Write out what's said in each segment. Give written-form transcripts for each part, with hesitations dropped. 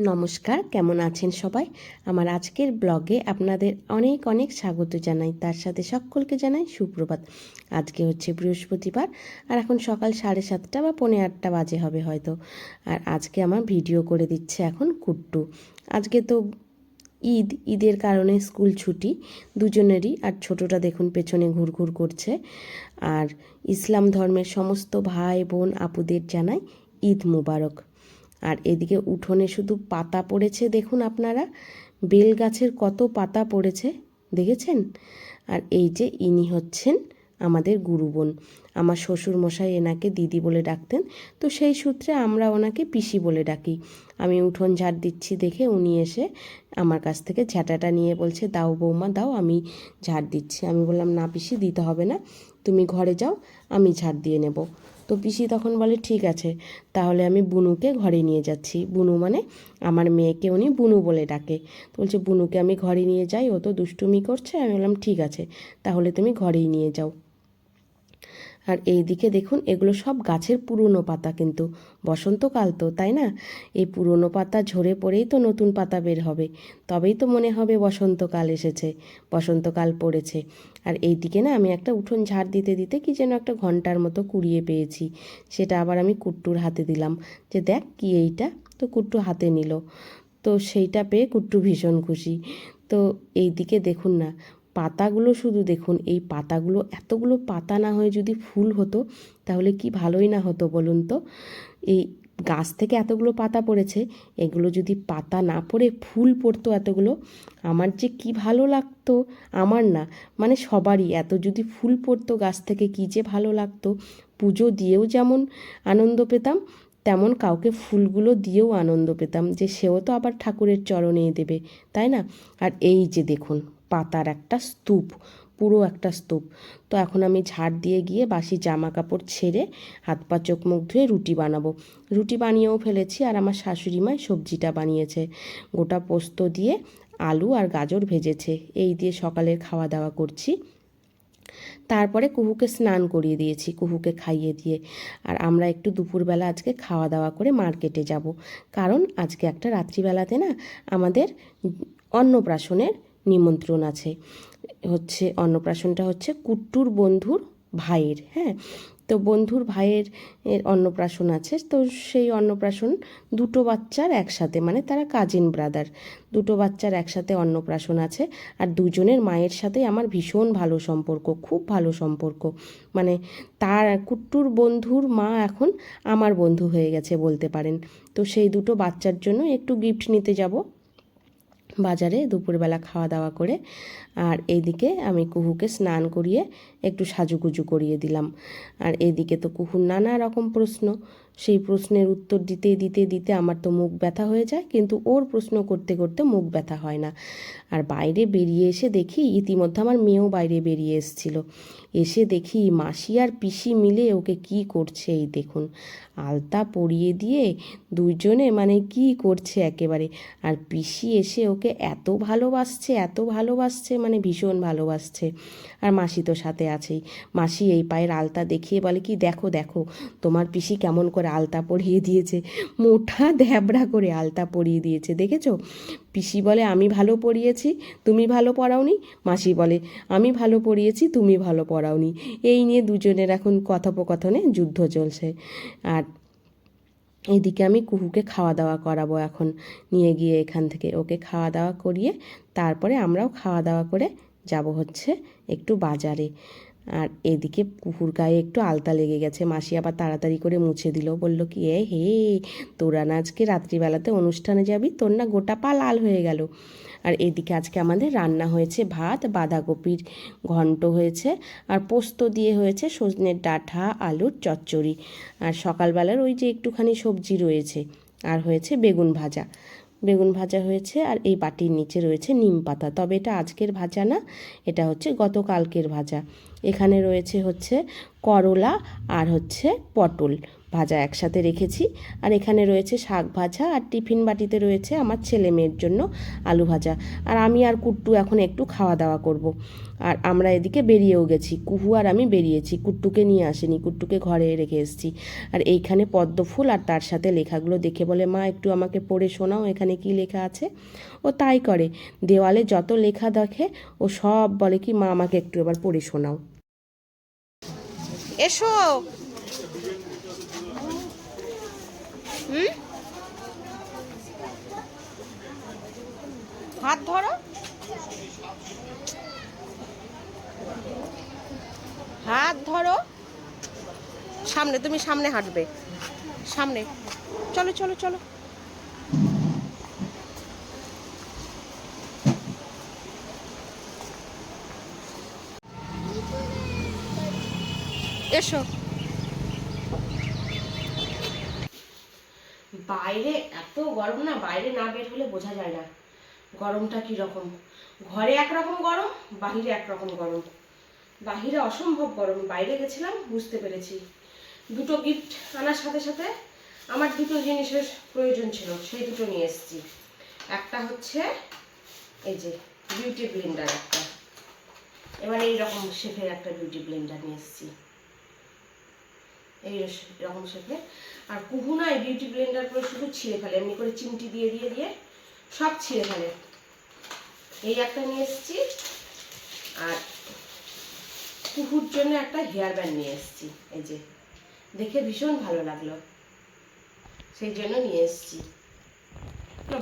নমস্কার, কেমন আছেন সবাই? আমার আজকের ব্লগে আপনাদের অনেক অনেক স্বাগত জানাই। তার সাথে সকলকে জানাই সুপ্রভাত। আজকে হচ্ছে বৃহস্পতিবার আর এখন সকাল 7:30 বা 7:45 বাজে হবে হয়তো। আর আজকে আমার ভিডিও করে দিচ্ছে এখন কুট্টু। আজকে তো ঈদের কারণে স্কুল ছুটি দুজনেরই। আর ছোটটা দেখুন পেছনে ঘুরঘুর করছে। আর ইসলাম ধর্মের সমস্ত ভাই বোন আপুদের জানাই ঈদ মুবারক। আর এদিকে উঠোনে শুধু পাতা পড়েছে, দেখুন আপনারা বেল গাছের কত পাতা পড়েছে দেখেছেন। আর এই যে ইনি হচ্ছেন আমাদের গুরুবোন। আমার শ্বশুর মশাই এনাকে দিদি বলে ডাকতেন, তো সেই সূত্রে আমরা ওনাকে পিসি বলে ডাকি। আমি উঠোন ঝাড় দিচ্ছি দেখে উনি এসে আমার কাছ থেকে ঝাঁটাটা নিয়ে বলছে, দাও বৌমা দাও, আমি ঝাড় দিচ্ছি। আমি বললাম, না পিসি দিতে হবে না, তুমি ঘরে যাও, আমি ঝাড় দিয়ে নেব। তো পিসি তখন বলে, ঠিক আছে, তাহলে আমি বুনুকে ঘরে নিয়ে যাচ্ছি। বুনু মানে আমার মেয়েকে উনি বুনু বলে ডাকে। তো বলছে, বুনুকে আমি ঘরে নিয়ে যাই, ও তো দুষ্টুমি করছে। আমি বললাম, ঠিক আছে, তাহলে তুমি ঘরেই নিয়ে যাও। আর এই দিকে দেখুন, এগুলো সব গাছের পুরনো পাতা, কিন্তু বসন্তকাল তো, তাই না? এই পুরনো পাতা ঝরে পড়েই তো নতুন পাতা বের হবে, তবেই তো মনে হবে বসন্তকাল এসেছে, বসন্তকাল পড়েছে। আর এই দিকে না আমি একটা উঠোন ঝাড় দিতে দিতে কি যেন একটা ঘন্টার মতো কুড়িয়ে পেয়েছি। সেটা আবার আমি কুট্টুর হাতে দিলাম, যে দেখ কি এইটা। তো কুট্টু হাতে নিল। তো সেইটা পেয়ে কুট্টু ভীষণ খুশি। তো এই দিকে দেখুন না, পাতাগুলো শুধু দেখুন, এই পাতাগুলো এতগুলো পাতা না হয়ে যদি ফুল হতো তাহলে কি ভালোই না হতো বলুন তো। এই গাছ থেকে এতগুলো পাতা পড়েছে, এগুলো যদি পাতা না পড়ে ফুল পড়তো এতগুলো, আমার যে কি ভালো লাগতো। আমার না, মানে সবারই এত যদি ফুল পড়তো গাছ থেকে, কি যে ভালো লাগতো। পুজো দিয়েও যেমন আনন্দ পেতাম, তেমন কাউকে ফুলগুলো দিয়েও আনন্দ পেতাম, যে সেও তো আবার ঠাকুরের চরণে দেবে, তাই না? আর এই যে দেখুন, পাতার একটা স্তূপ, পুরো একটা স্তূপ। তো এখন আমি ঝাড় দিয়ে গিয়ে বাসি জামা কাপড় ছেড়ে হাত পা চোখ মুখ ধুয়ে রুটি বানাবো। রুটি বানিয়েও ফেলেছি, আর আমার শাশুড়ি মা সবজিটা বানিয়েছে, গোটা পোস্ত দিয়ে আলু আর গাজর ভেজেছে। এই দিয়ে সকালের খাওয়া দাওয়া করছি। তারপরে কুহুকে স্নান করিয়ে দিয়েছি, কুহুকে খাইয়ে দিয়ে। আর আমরা একটু দুপুরবেলা আজকে খাওয়া দাওয়া করে মার্কেটে যাব, কারণ আজকে একটা রাত্রিবেলাতে না আমাদের অন্নপ্রাশনের নিমন্ত্রণ আছে। অন্নপ্রাশনটা হচ্ছে কুট্টুর বন্ধুর ভাইয়ের, হ্যাঁ। তো বন্ধুর ভাইয়ের অন্নপ্রাশন আছে। তো সেই অন্নপ্রাশন দুটো বাচ্চার একসাথে, মানে তারা কাজিন ব্রাদার, দুটো বাচ্চার একসাথে অন্নপ্রাশন আছে। আর দুজনের মায়ের সাথে আমার ভীষণ ভালো সম্পর্ক, খুব ভালো সম্পর্ক। মানে তার কুট্টুর বন্ধুর মা এখন আমার বন্ধু হয়ে গেছে বলতে পারেন। তো সেই দুটো বাচ্চার জন্য একটু গিফট নিতে যাব বাজারে দুপুরবেলা খাওয়া দাওয়া করে। আর এইদিকে আমি কুহুকে স্নান করিয়ে একটু সাজুগুজু করিয়ে দিলাম। আর এদিকে তো কুহুর নানা রকম প্রশ্ন, সেই প্রশ্নের উত্তর দিতে দিতে দিতে আমার তো মুখ ব্যথা হয়ে যায়, কিন্তু ওর প্রশ্ন করতে করতে মুখ ব্যথা হয় না। আর বাইরে বেরিয়ে এসে দেখি, ইতিমধ্যে আমার মেয়েও বাইরে বেরিয়ে এসেছিল, এসে দেখি মাসি আর পিসি মিলে ওকে কি করছে। এই দেখুন, আলতা পরিয়ে দিয়ে দুইজনে মানে কি করছে একেবারে। আর পিসি এসে ওকে এত ভালোবাসছে, এত ভালোবাসছে, মানে ভীষণ ভালোবাসছে। আর মাসি তো সাথে আছেই। মাসি এই পায়ের আলতা দেখিয়ে বলে কি, দেখো দেখো তোমার পিসি কেমন করে আলতা পরিয়ে দিয়েছে, মোটা দ্যাবড়া করে আলতা পরিয়ে দিয়েছে, দেখেছো? পিসি বলে, আমি ভালো পড়িয়েছি, তুমি ভালো পড়াওনি। মাসি বলে, আমি ভালো পড়িয়েছি, তুমি ভালো পড়াওনি। এই নিয়ে দুজনের এখন কথোপকথনে যুদ্ধ চলছে। আর এইদিকে আমি কুহুকে খাওয়া দাওয়া করাবো এখন, নিয়ে গিয়ে এখান থেকে ওকে খাওয়া দাওয়া করিয়ে তারপরে আমরাও খাওয়া দাওয়া করে যাব হচ্ছে একটু বাজারে। আর এদিকে কুকুর গায়ে একটু আলতা লেগে গেছে, মাসি আবার তাড়াতাড়ি করে মুছে দিল, বলল কি, হে তোরা না আজকে রাত্রিবেলাতে অনুষ্ঠানে যাবি, তোর না গোটা পা লাল হয়ে গেল। আর এদিকে আজকে আমাদের রান্না হয়েছে ভাত, বাঁধাকপির ঘন্ট হয়েছে, আর পোস্ত দিয়ে হয়েছে সজনের ডাঁটা আলুর চচ্চড়ি। আর সকালবেলার ওই যে একটুখানি সবজি রয়েছে, আর হয়েছে বেগুন ভাজা, বেগুন ভাজা হয়েছে। আর এই বাটির নিচে রয়েছে নিম পাতা, তবে এটা আজকের ভাজা না, এটা হচ্ছে গতকালকের ভাজা। এখানে রয়েছে হচ্ছে করলা আর হচ্ছে পটল, ভাজা একসাথে রেখেছি। আর এখানে রয়েছে শাক ভাজা, আর টিফিন বাটিতে রয়েছে আমার ছেলে মেয়ের জন্য আলু ভাজা। আর আমি আর কুট্টু এখন একটু খাওয়া দাওয়া করব। আর আমরা এদিকে বেরিয়েও গেছি, কুহু আর আমি বেরিয়েছি, কুট্টুকে নিয়ে আসিনি, কুট্টুকে ঘরে রেখে এসেছি। আর এইখানে পদ্ম ফুল, আর তার সাথে লেখাগুলো দেখে বলে, মা একটু আমাকে পড়ে শোনাও এখানে কি লেখা আছে। ও তাই করে, দেওয়ালে যত লেখা দেখে ও সব বলে কি মা আমাকে একটু এবার পড়ে শোনাও। এসো। হাত ধরো, হাত ধরো, সামনে, তুমি সামনে হাঁটবে, সামনে, চলো চলো চলো। এসো। বাইরে এত গরম না, বাইরে না বের হলে বোঝা যায় না গরমটা কি রকম। ঘরে একরকম গরম, বাহিরে একরকম গরম। বাহিরে অসম্ভব গরম, বাইরে গেছিলাম বুঝতে পেরেছি। দুটো গিফট আনার সাথে সাথে আমার দুটো জিনিসের প্রয়োজন ছিল, সেই দুটো নিয়ে এসেছি। একটা হচ্ছে এই যে বিউটি ব্লেন্ডার, একটা এবার এইরকম শেপের একটা বিউটি ব্লেন্ডার নিয়ে এসেছি, এইরকম শেপের। আর কুহু না এই বিউটি ব্লেন্ডার করে শুধু ছিঁড়ে ফেলে, এমনি করে চিমটি দিয়ে দিয়ে দিয়ে সব ছিঁড়ে ফেলে। এই একটা নিয়ে এসেছি। আর কুহুর জন্য একটা হেয়ার ব্যান্ড নিয়ে এসেছি, এই যে দেখে ভীষণ ভালো লাগলো, সেই জন্য নিয়ে এসেছি।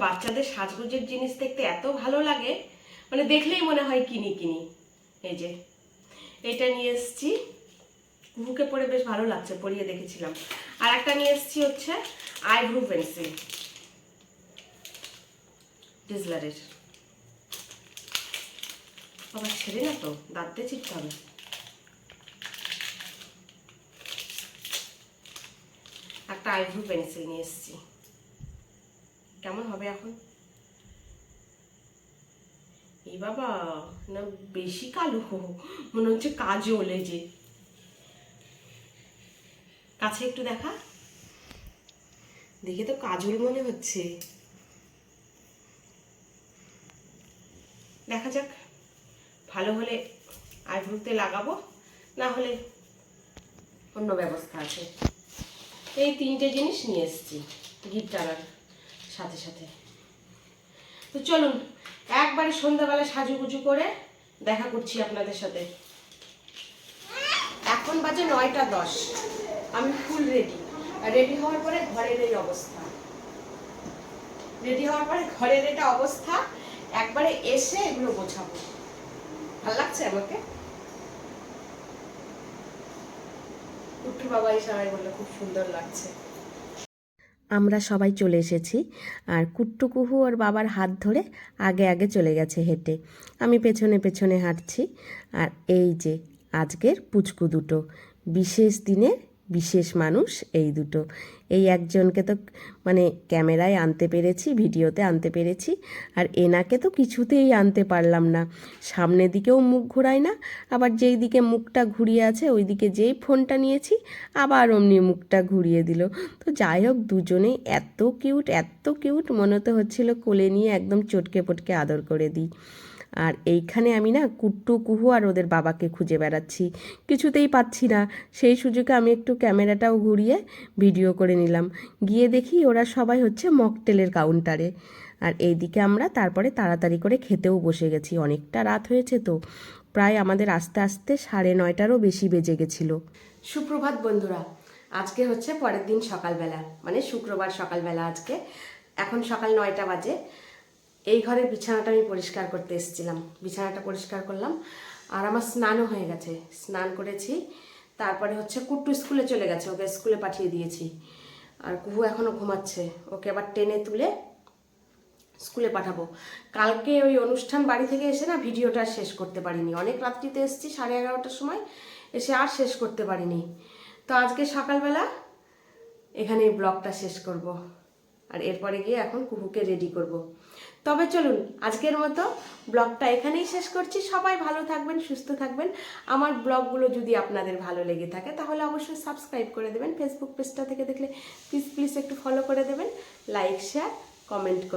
বাচ্চাদের সাজগোজের জিনিস দেখতে এত ভালো লাগে, মানে দেখলেই মনে হয় কিনি কিনি। এই যে এটা নিয়ে এসেছি, কুহুকে পরে বেশ ভালো লাগছে, পরিয়ে দেখেছিলাম। আর একটা নিয়ে এসেছি হচ্ছে আইব্রো পেন্সিল, ডিজলারের। আবার ছেড়ে না তো, দাঁত দিয়ে চিপতে হবে। একটা আইব্রো পেন্সিল নিয়ে এসেছি, কেমন হবে এখন? এই বাবা, না বেশি কালো, মনে হচ্ছে কাজল। এই যে কাছে একটু দেখা, দেখে তো কাজল মনে হচ্ছে। দেখা যাক, ভালো হলে আইব্রোতে লাগাবো, না হলে অন্য ব্যবস্থা আছে। এই তিনটে জিনিস নিয়ে এসেছি গিফট আনার সাথে সাথে। তো চলুন একবারে সন্ধ্যাবেলা সাজুগুজু করে দেখা করছি আপনাদের সাথে। এখন বাজে 9টা 10, আমি ফুল রেডি। আর রেডি হওয়ার পরে ঘরের এই অবস্থা, রেডি হওয়ার পরে ঘরের এটা অবস্থা, একবারে এসে এগুলো গোছাবো। ভালো লাগছে আমাকে, কুট্টু বাবা এই সবাই বললো খুব সুন্দর লাগছে। আমরা সবাই চলে এসেছি, আর কুট্টু কুহু ওর বাবার হাত ধরে আগে আগে চলে গেছে হেঁটে, আমি পেছনে পেছনে হাঁটছি। আর এই যে আজকের পুচকু দুটো, বিশেষ দিনের বিশেষ মানুষ এই দুটো। এই একজনকে তো মানে ক্যামেরায় আনতে পেরেছি, ভিডিওতে আনতে পেরেছি, আর এনাকে তো কিছুতেই আনতে পারলাম না। সামনের দিকেও মুখ ঘোরায় না, আবার যেই দিকে মুখটা ঘুরিয়ে আছে ওই দিকে যেই ফোনটা নিয়েছি আবার অমনি মুখটা ঘুরিয়ে দিল। তো যাই হোক, দুজনেই এত কিউট, এত কিউট, মনে তো হচ্ছিল কোলে নিয়ে একদম চটকে পটকে আদর করে দিই। আর এইখানে আমি না কুট্টু কুহু আর ওদের বাবাকে খুঁজে বেড়াচ্ছি, কিছুতেই পাচ্ছি না। সেই সুযোগে আমি একটু ক্যামেরাটাও ঘুরিয়ে ভিডিও করে নিলাম। গিয়ে দেখি ওরা সবাই হচ্ছে মকটেলের কাউন্টারে। আর এইদিকে আমরা তারপরে তাড়াতাড়ি করে খেতেও বসে গেছি, অনেকটা রাত হয়েছে তো, প্রায় আমাদের আস্তে আস্তে 9:30-ও বেশি বেজে গেছিলো। সুপ্রভাত বন্ধুরা, আজকে হচ্ছে পরের দিন সকালবেলা, মানে শুক্রবার সকালবেলা আজকে। এখন সকাল 9টা বাজে। এই ঘরের বিছানাটা আমি পরিষ্কার করতে এসেছিলাম, বিছানাটা পরিষ্কার করলাম। আর আমার স্নানও হয়ে গেছে, স্নান করেছি। তারপরে হচ্ছে কুট্টু স্কুলে চলে গেছে, ওকে স্কুলে পাঠিয়ে দিয়েছি। আর কুহু এখনও ঘুমাচ্ছে, ওকে আবার টেনে তুলে স্কুলে পাঠাবো। কালকে ওই অনুষ্ঠান বাড়ি থেকে এসে না ভিডিওটা শেষ করতে পারিনি, অনেক রাত্রিতে এসেছি, 11:30টার সময় এসে আর শেষ করতে পারিনি। তো আজকে সকালবেলা এখানে ব্লগটা শেষ করব। আর এরপরে গিয়ে এখন কুহুকে রেডি করব। তবে চলুন আজকের মতো ব্লগটা এখানেই শেষ করছি। সবাই ভালো থাকবেন, সুস্থ থাকবেন। আমার ব্লগগুলো যদি আপনাদের ভালো লেগে থাকে তাহলে অবশ্যই সাবস্ক্রাইব করে দেবেন। ফেসবুক পেজটা থেকে দেখলে প্লিজ একটু ফলো করে দেবেন, লাইক শেয়ার কমেন্ট করবেন।